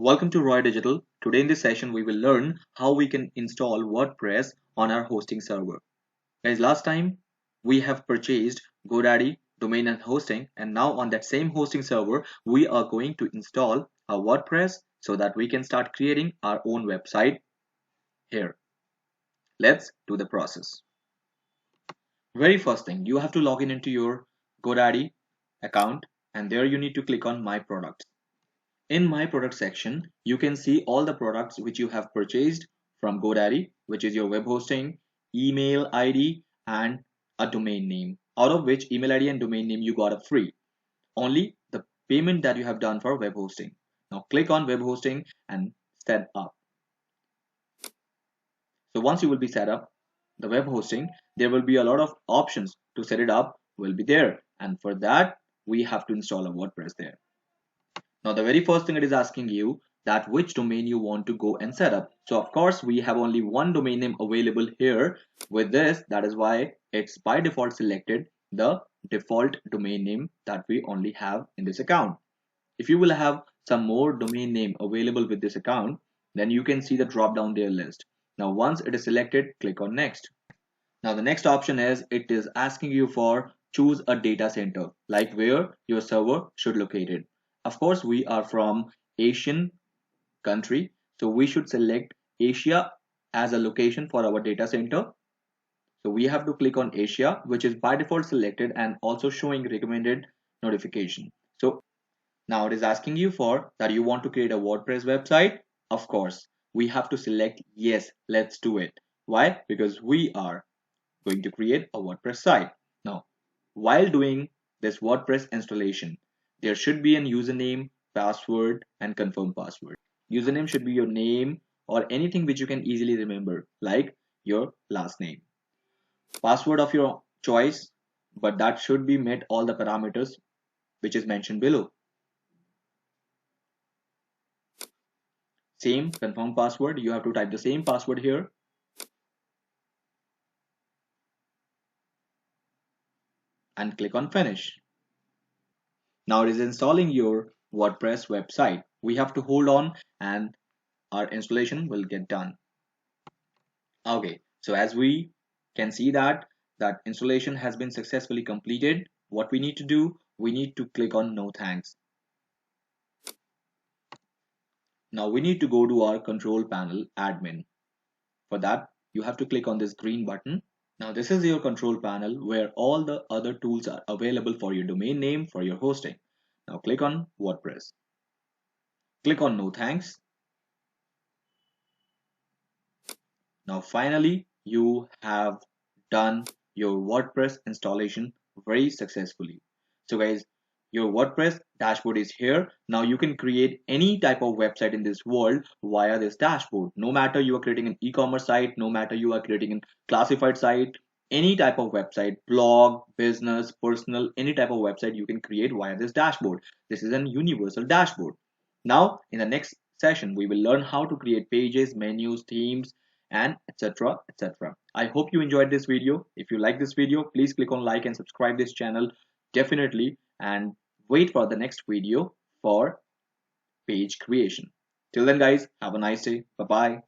Welcome to Roy Digital. Today in this session we will learn how we can install WordPress on our hosting server. Guys, last time we have purchased Godaddy domain and hosting, and now on that same hosting server we are going to install a WordPress so that we can start creating our own website here. Let's do the process. Very first thing, you have to log in into your Godaddy account, and there you need to click on My Products. In My Product section, you can see all the products which you have purchased from Godaddy, which is your web hosting, email ID, and a domain name, out of which email ID and domain name you got a free. Only the payment that you have done for web hosting. Now click on web hosting and set up. So once you will be set up the web hosting, there will be a lot of options to set it up will be there. And for that, we have to install a WordPress there. Now the very first thing it is asking you that which domain you want to go and set up. So of course we have only one domain name available here with this. That is why it's by default selected the default domain name that we only have in this account. If you will have some more domain name available with this account, then you can see the drop down there list. Now once it is selected, click on next. Now the next option is it is asking you for choose a data center, like where your server should locate it. Of course, we are from Asian country, so we should select Asia as a location for our data center. So we have to click on Asia, which is by default selected and also showing recommended notification. So now it is asking you for that you want to create a WordPress website. Of course, we have to select yes, let's do it. Why? Because we are going to create a WordPress site. Now, while doing this WordPress installation, there should be a username, password, and confirm password. Username should be your name or anything which you can easily remember, like your last name. Password of your choice, but that should be met all the parameters which is mentioned below. Same confirm password, you have to type the same password here. And click on finish. Now it is installing your WordPress website. We have to hold on and our installation will get done. Okay, so as we can see that installation has been successfully completed. What we need to do, we need to click on no thanks. Now we need to go to our control panel admin. For that, you have to click on this green button. Now this is your control panel where all the other tools are available for your domain name, for your hosting. Now click on WordPress. Click on no thanks. Now finally, you have done your WordPress installation very successfully. So guys, your WordPress dashboard is here. Now you can create any type of website in this world via this dashboard. No matter you are creating an e-commerce site, no matter you are creating a classified site, any type of website, blog, business, personal, any type of website you can create via this dashboard. This is an universal dashboard. Now in the next session, we will learn how to create pages, menus, themes, and etc, etc. I hope you enjoyed this video. If you like this video, please click on like and subscribe this channel definitely, and wait for the next video for page creation. Till then guys, have a nice day. Bye bye.